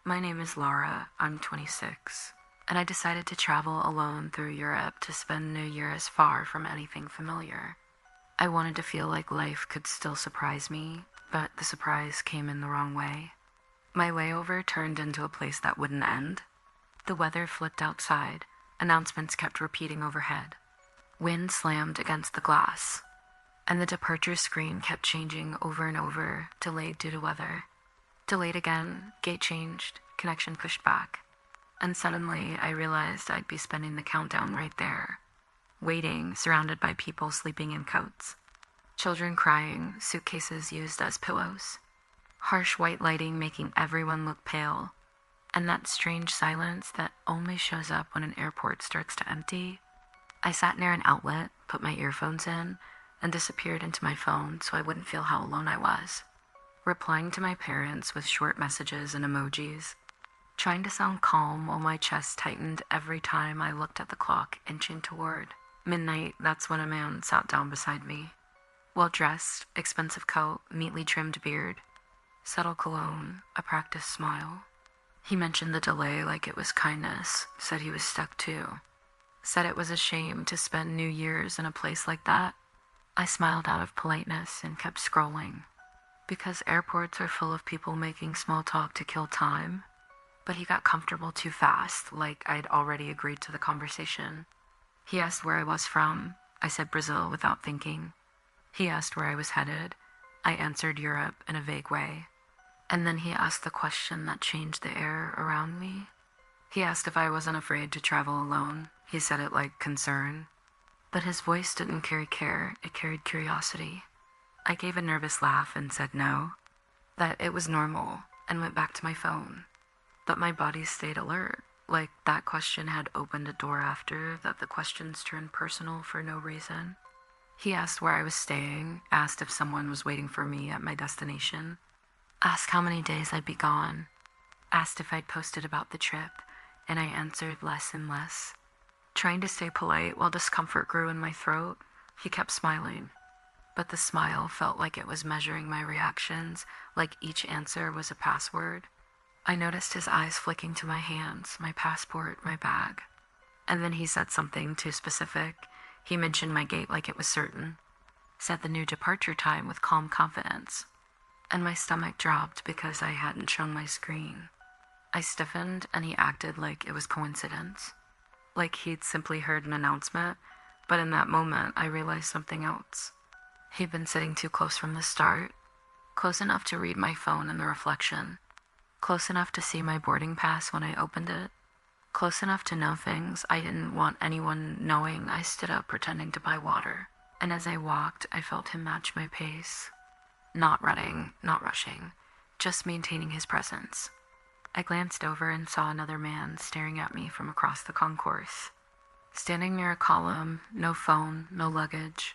My name is Laura. I'm 26, and I decided to travel alone through Europe to spend New Year's far from anything familiar. I wanted to feel like life could still surprise me, but the surprise came in the wrong way. My layover turned into a place that wouldn't end. The weather flipped outside, announcements kept repeating overhead. Wind slammed against the glass, and the departure screen kept changing over and over, delayed due to weather. Delayed again, gate changed, connection pushed back. And suddenly I realized I'd be spending the countdown right there, waiting, surrounded by people sleeping in coats. Children crying, suitcases used as pillows. Harsh white lighting making everyone look pale. And that strange silence that only shows up when an airport starts to empty. I sat near an outlet, put my earphones in, and disappeared into my phone so I wouldn't feel how alone I was. Replying to my parents with short messages and emojis, trying to sound calm while my chest tightened every time I looked at the clock inching toward midnight. That's when a man sat down beside me. Well-dressed, expensive coat, neatly trimmed beard, subtle cologne, a practiced smile. He mentioned the delay like it was kindness, said he was stuck too. Said it was a shame to spend New Year's in a place like that. I smiled out of politeness and kept scrolling, because airports are full of people making small talk to kill time. But he got comfortable too fast, like I'd already agreed to the conversation. He asked where I was from. I said Brazil without thinking. He asked where I was headed. I answered Europe in a vague way. And then he asked the question that changed the air around me. He asked if I wasn't afraid to travel alone. He said it like concern. But his voice didn't carry care, it carried curiosity. I gave a nervous laugh and said no, that it was normal, and went back to my phone. But my body stayed alert, like that question had opened a door after that the questions turned personal for no reason. He asked where I was staying, asked if someone was waiting for me at my destination, asked how many days I'd be gone, asked if I'd posted about the trip, and I answered less and less. Trying to stay polite while discomfort grew in my throat, he kept smiling. But the smile felt like it was measuring my reactions, like each answer was a password. I noticed his eyes flicking to my hands, my passport, my bag. And then he said something too specific. He mentioned my gate like it was certain. Said the new departure time with calm confidence. And my stomach dropped because I hadn't shown my screen. I stiffened and he acted like it was coincidence. Like he'd simply heard an announcement, but in that moment I realized something else. He'd been sitting too close from the start, close enough to read my phone in the reflection, close enough to see my boarding pass when I opened it, close enough to know things I didn't want anyone knowing. I stood up pretending to buy water, and as I walked, I felt him match my pace. Not running, not rushing, just maintaining his presence. I glanced over and saw another man staring at me from across the concourse. Standing near a column, no phone, no luggage.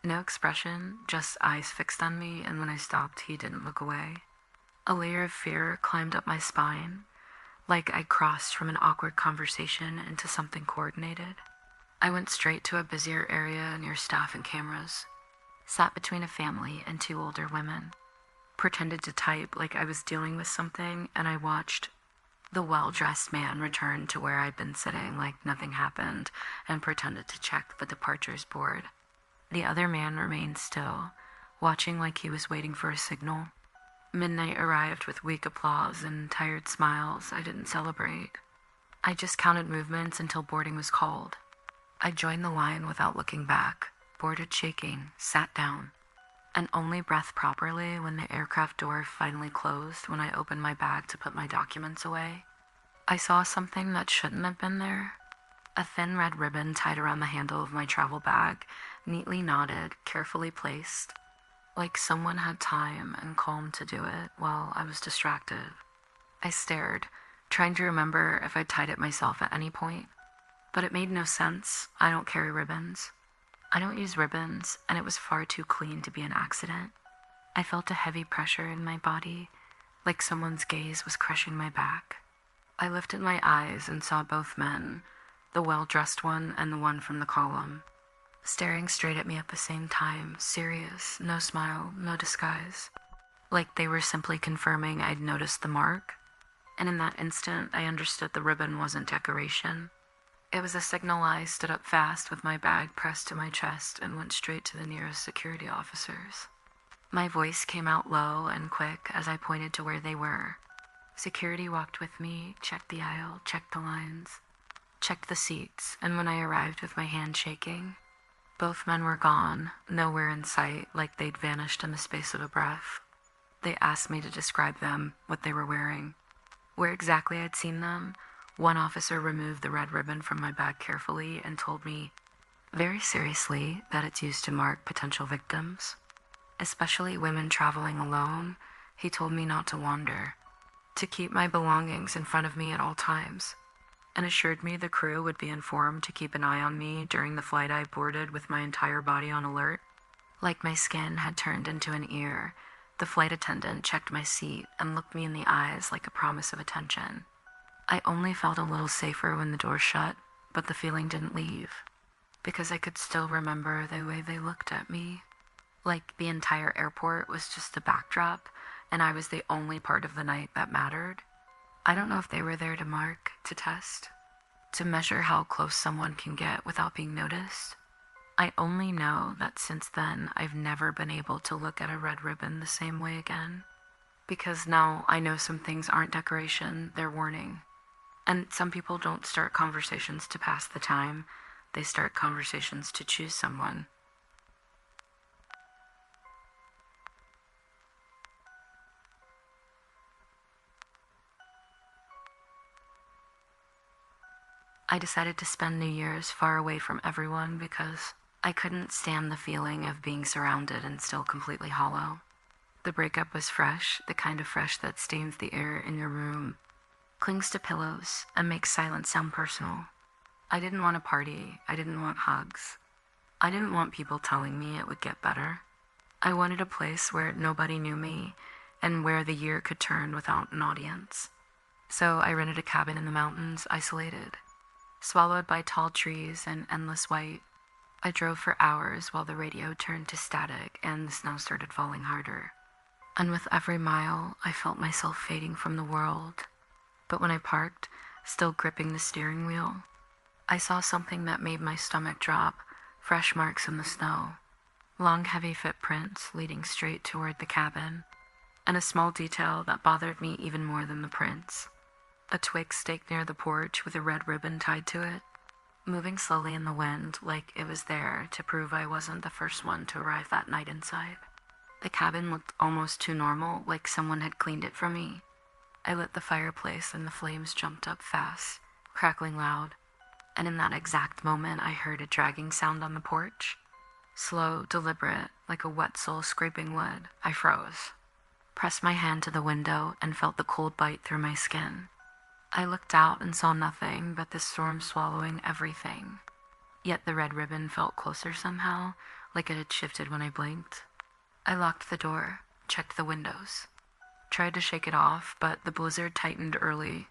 No expression, just eyes fixed on me, and when I stopped, he didn't look away. A layer of fear climbed up my spine, like I'd crossed from an awkward conversation into something coordinated. I went straight to a busier area near staff and cameras, sat between a family and two older women, pretended to type like I was dealing with something, and I watched the well-dressed man return to where I'd been sitting like nothing happened and pretended to check the departures board. The other man remained still, watching like he was waiting for a signal. Midnight arrived with weak applause and tired smiles. I didn't celebrate. I just counted movements until boarding was called. I joined the line without looking back, boarded shaking, sat down, and only breathed properly when the aircraft door finally closed when I opened my bag to put my documents away. I saw something that shouldn't have been there. A thin red ribbon tied around the handle of my travel bag, neatly knotted, carefully placed, like someone had time and calm to do it while I was distracted. I stared, trying to remember if I'd tied it myself at any point, but it made no sense. I don't carry ribbons. I don't use ribbons, and it was far too clean to be an accident. I felt a heavy pressure in my body, like someone's gaze was crushing my back. I lifted my eyes and saw both men, the well-dressed one and the one from the column, staring straight at me at the same time, serious, no smile, no disguise, like they were simply confirming I'd noticed the mark. And in that instant, I understood the ribbon wasn't decoration. It was a signal. I stood up fast with my bag pressed to my chest and went straight to the nearest security officers. My voice came out low and quick as I pointed to where they were. Security walked with me, checked the aisle, checked the lines, checked the seats, and when I arrived with my hand shaking, both men were gone, nowhere in sight, like they'd vanished in the space of a breath. They asked me to describe them, what they were wearing. Where exactly I'd seen them, one officer removed the red ribbon from my bag carefully and told me, very seriously, that it's used to mark potential victims. Especially women traveling alone, he told me not to wander, to keep my belongings in front of me at all times, and assured me the crew would be informed to keep an eye on me during the flight I boarded with my entire body on alert. Like my skin had turned into an ear, the flight attendant checked my seat and looked me in the eyes like a promise of attention. I only felt a little safer when the door shut, but the feeling didn't leave, because I could still remember the way they looked at me. Like the entire airport was just a backdrop, and I was the only part of the night that mattered. I don't know if they were there to mark, to test, to measure how close someone can get without being noticed. I only know that since then, I've never been able to look at a red ribbon the same way again. Because now I know some things aren't decoration, they're warning. And some people don't start conversations to pass the time, they start conversations to choose someone. I decided to spend New Year's far away from everyone because I couldn't stand the feeling of being surrounded and still completely hollow. The breakup was fresh, the kind of fresh that stains the air in your room, clings to pillows, and makes silence sound personal. I didn't want a party. I didn't want hugs. I didn't want people telling me it would get better. I wanted a place where nobody knew me and where the year could turn without an audience. So I rented a cabin in the mountains, isolated, swallowed by tall trees and endless white. I drove for hours while the radio turned to static and the snow started falling harder. And with every mile, I felt myself fading from the world. But when I parked, still gripping the steering wheel, I saw something that made my stomach drop, fresh marks in the snow, long heavy footprints leading straight toward the cabin, and a small detail that bothered me even more than the prints. A twig staked near the porch with a red ribbon tied to it, moving slowly in the wind like it was there to prove I wasn't the first one to arrive that night inside. The cabin looked almost too normal, like someone had cleaned it for me. I lit the fireplace and the flames jumped up fast, crackling loud, and in that exact moment I heard a dragging sound on the porch. Slow, deliberate, like a wet soul scraping wood. I froze, pressed my hand to the window, and felt the cold bite through my skin. I looked out and saw nothing but the storm swallowing everything. Yet the red ribbon felt closer somehow, like it had shifted when I blinked. I locked the door, checked the windows, tried to shake it off, but the blizzard tightened early.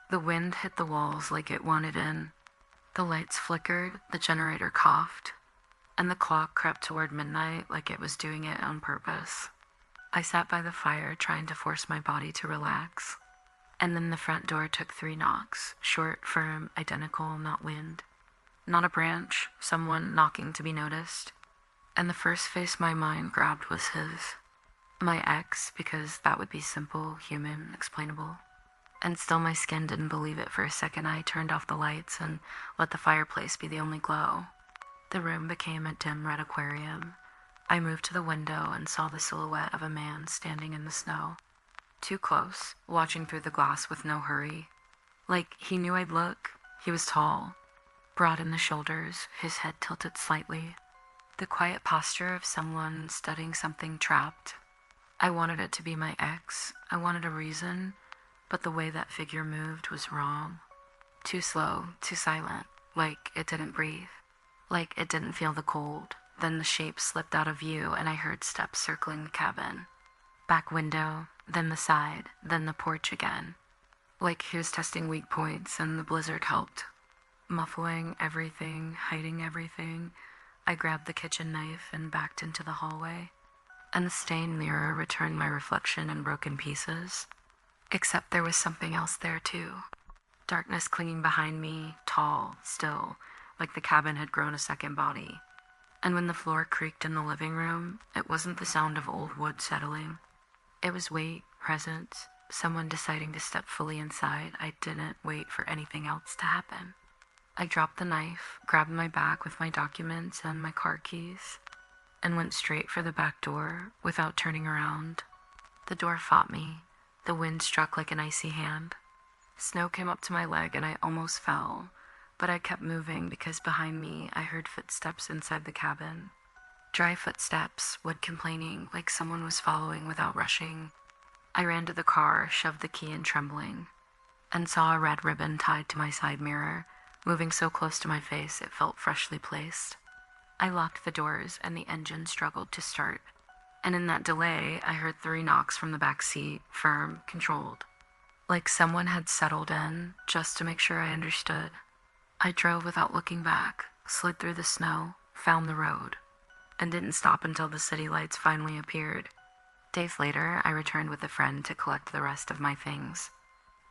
The wind hit the walls like it wanted in. The lights flickered, the generator coughed, and the clock crept toward midnight like it was doing it on purpose. I sat by the fire trying to force my body to relax. And then the front door took 3 knocks, short, firm, identical, not wind. Not a branch, someone knocking to be noticed. And the first face my mind grabbed was his. My ex, because that would be simple, human, explainable. And still my skin didn't believe it for a second. I turned off the lights and let the fireplace be the only glow. The room became a dim red aquarium. I moved to the window and saw the silhouette of a man standing in the snow. Too close, watching through the glass with no hurry. Like he knew I'd look. He was tall, broad in the shoulders, his head tilted slightly. The quiet posture of someone studying something trapped. I wanted it to be my ex. I wanted a reason, but the way that figure moved was wrong. Too slow, too silent, like it didn't breathe, like it didn't feel the cold. Then the shape slipped out of view and I heard steps circling the cabin. Back window, then the side, then the porch again. Like he was testing weak points and the blizzard helped. Muffling everything, hiding everything, I grabbed the kitchen knife and backed into the hallway. And the stained mirror returned my reflection in broken pieces. Except there was something else there too. Darkness clinging behind me, tall, still, like the cabin had grown a second body. And when the floor creaked in the living room, it wasn't the sound of old wood settling. It was weight, presence, someone deciding to step fully inside. I didn't wait for anything else to happen. I dropped the knife, grabbed my bag with my documents and my car keys, and went straight for the back door without turning around. The door fought me. The wind struck like an icy hand. Snow came up to my leg and I almost fell, but I kept moving because behind me I heard footsteps inside the cabin. Dry footsteps, wood complaining, like someone was following without rushing. I ran to the car, shoved the key in trembling, and saw a red ribbon tied to my side mirror, moving so close to my face it felt freshly placed. I locked the doors and the engine struggled to start. And in that delay, I heard 3 knocks from the back seat, firm, controlled. Like someone had settled in, just to make sure I understood. I drove without looking back, slid through the snow, found the road, and didn't stop until the city lights finally appeared. Days later, I returned with a friend to collect the rest of my things.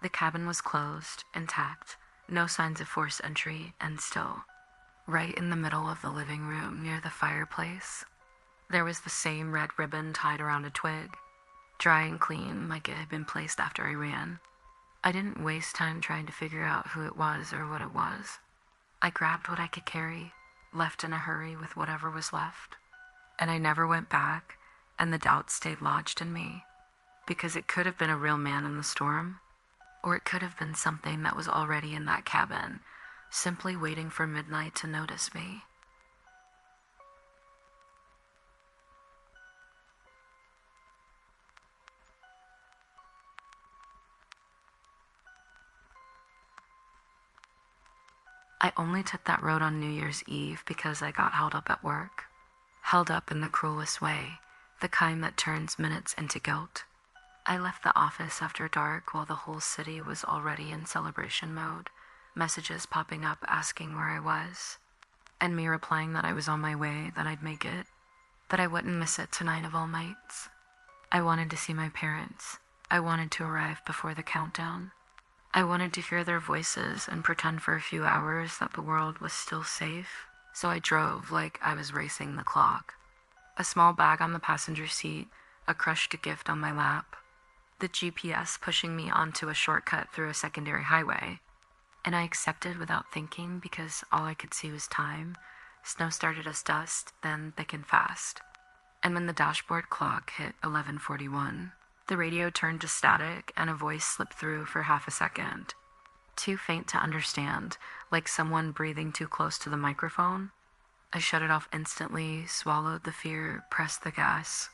The cabin was closed, intact, no signs of forced entry, and still, right in the middle of the living room near the fireplace, there was the same red ribbon tied around a twig, dry and clean like it had been placed after I ran. I didn't waste time trying to figure out who it was or what it was. I grabbed what I could carry, left in a hurry with whatever was left, and I never went back, and the doubt stayed lodged in me, because it could have been a real man in the storm, or it could have been something that was already in that cabin, simply waiting for midnight to notice me. I only took that road on New Year's Eve because I got held up at work. Held up in the cruelest way, the kind that turns minutes into guilt. I left the office after dark while the whole city was already in celebration mode, messages popping up asking where I was, and me replying that I was on my way, that I'd make it, that I wouldn't miss it tonight of all nights. I wanted to see my parents. I wanted to arrive before the countdown. I wanted to hear their voices and pretend for a few hours that the world was still safe, so I drove like I was racing the clock. A small bag on the passenger seat, a crushed gift on my lap, the GPS pushing me onto a shortcut through a secondary highway, and I accepted without thinking because all I could see was time. Snow started as dust, then thickened fast. And when the dashboard clock hit 11:41, the radio turned to static and a voice slipped through for half a second. Too faint to understand, like someone breathing too close to the microphone. I shut it off instantly, swallowed the fear, pressed the gas.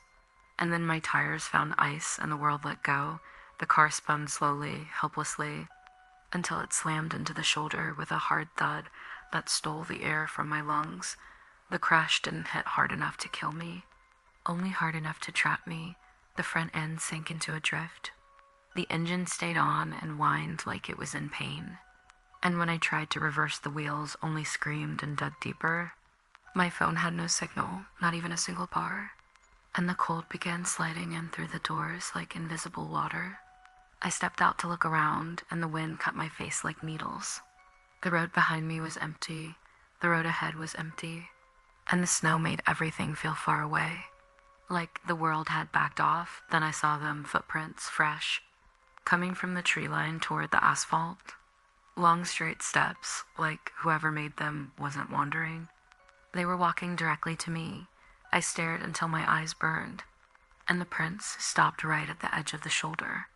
And then my tires found ice and the world let go. The car spun slowly, helplessly, until it slammed into the shoulder with a hard thud that stole the air from my lungs. The crash didn't hit hard enough to kill me, only hard enough to trap me. The front end sank into a drift. The engine stayed on and whined like it was in pain. And when I tried to reverse the wheels, only screamed and dug deeper. My phone had no signal, not even a single bar. And the cold began sliding in through the doors like invisible water. I stepped out to look around, and the wind cut my face like needles. The road behind me was empty. The road ahead was empty. And the snow made everything feel far away. Like the world had backed off, then I saw them, footprints, fresh, coming from the tree line toward the asphalt. Long straight steps, like whoever made them wasn't wandering. They were walking directly to me. I stared until my eyes burned, and the prints stopped right at the edge of the shoulder,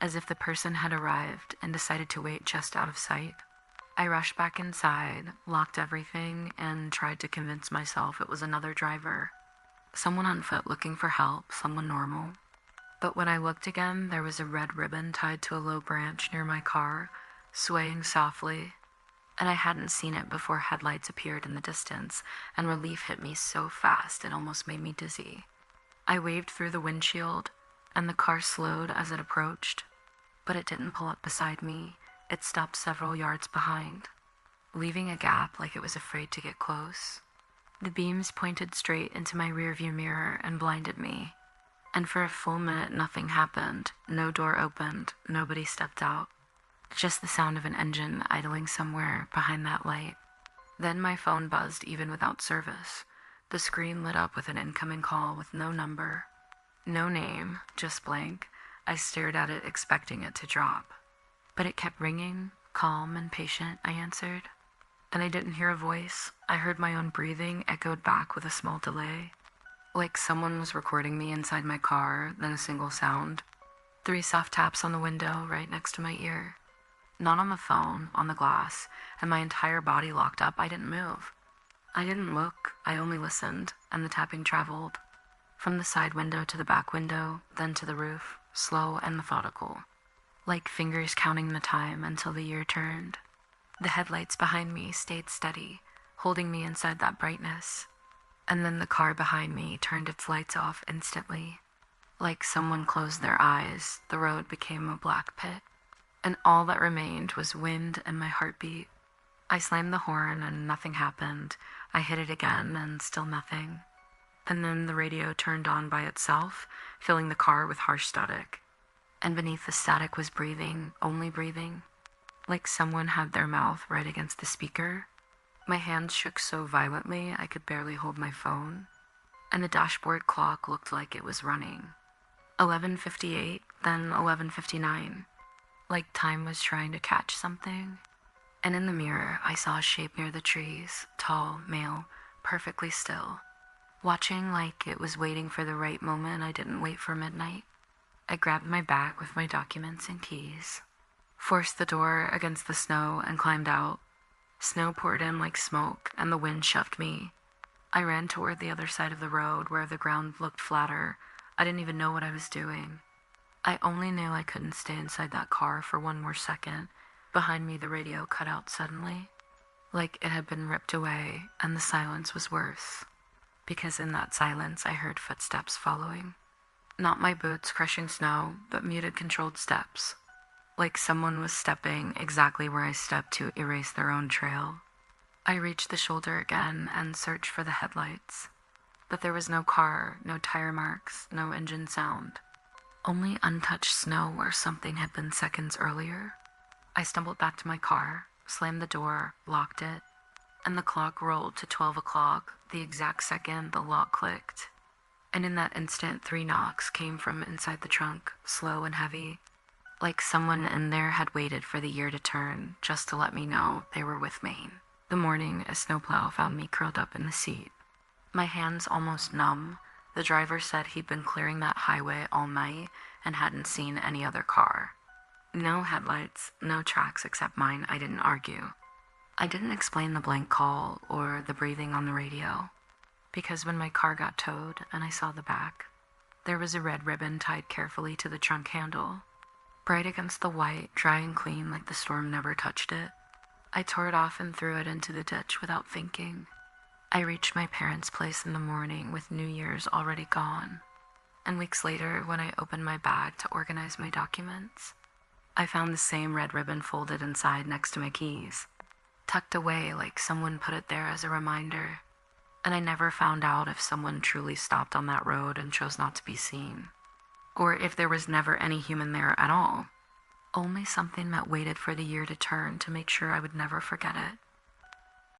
as if the person had arrived and decided to wait just out of sight. I rushed back inside, locked everything, and tried to convince myself it was another driver. Someone on foot looking for help, someone normal. But when I looked again, there was a red ribbon tied to a low branch near my car, swaying softly, and I hadn't seen it before headlights appeared in the distance, and relief hit me so fast it almost made me dizzy. I waved through the windshield, and the car slowed as it approached, but it didn't pull up beside me. It stopped several yards behind, leaving a gap like it was afraid to get close. The beams pointed straight into my rearview mirror and blinded me, And for a full minute, nothing happened. No door opened. Nobody stepped out. Just the sound of an engine idling somewhere behind that light. Then my phone buzzed even without service. The screen lit up with an incoming call with no number. No name, just blank. I stared at it expecting it to drop. But it kept ringing, calm and patient, I answered. And I didn't hear a voice. I heard my own breathing echoed back with a small delay. Like someone was recording me inside my car, then a single sound. 3 soft taps on the window right next to my ear. Not on the phone, on the glass, and my entire body locked up. I didn't move. I didn't look, I only listened, and the tapping traveled. From the side window to the back window, then to the roof, slow and methodical. Like fingers counting the time until the year turned. The headlights behind me stayed steady, holding me inside that brightness. And then the car behind me turned its lights off instantly. Like someone closed their eyes, the road became a black pit. And all that remained was wind and my heartbeat. I slammed the horn and nothing happened. I hit it again and still nothing. And then the radio turned on by itself, filling the car with harsh static. And beneath the static was breathing, only breathing. Like someone had their mouth right against the speaker. My hands shook so violently I could barely hold my phone. And the dashboard clock looked like it was running. 11:58, then 11:59. Like time was trying to catch something. And in the mirror, I saw a shape near the trees, tall, male, perfectly still. Watching like it was waiting for the right moment. I didn't wait for midnight. I grabbed my bag with my documents and keys, forced the door against the snow and climbed out. Snow poured in like smoke, and the wind shoved me. I ran toward the other side of the road where the ground looked flatter. I didn't even know what I was doing. I only knew I couldn't stay inside that car for one more second. Behind me, the radio cut out suddenly, like it had been ripped away, and the silence was worse. Because in that silence, I heard footsteps following. Not my boots crushing snow, but muted, controlled steps. Like someone was stepping exactly where I stepped to erase their own trail. I reached the shoulder again and searched for the headlights. But there was no car, no tire marks, no engine sound. Only untouched snow where something had been seconds earlier. I stumbled back to my car, slammed the door, locked it, and the clock rolled to 12 o'clock, the exact second the lock clicked. And in that instant, 3 knocks came from inside the trunk, slow and heavy, like someone in there had waited for the year to turn just to let me know they were with me. The morning, a snowplow found me curled up in the seat. My hands almost numb. The driver said he'd been clearing that highway all night and hadn't seen any other car. No headlights, no tracks except mine. I didn't argue. I didn't explain the blank call or the breathing on the radio. Because when my car got towed and I saw the back, there was a red ribbon tied carefully to the trunk handle. Bright against the white, dry and clean like the storm never touched it. I tore it off and threw it into the ditch without thinking. I reached my parents' place in the morning with New Year's already gone. And weeks later, when I opened my bag to organize my documents, I found the same red ribbon folded inside next to my keys, tucked away like someone put it there as a reminder. And I never found out if someone truly stopped on that road and chose not to be seen, or if there was never any human there at all. Only something that waited for the year to turn to make sure I would never forget it.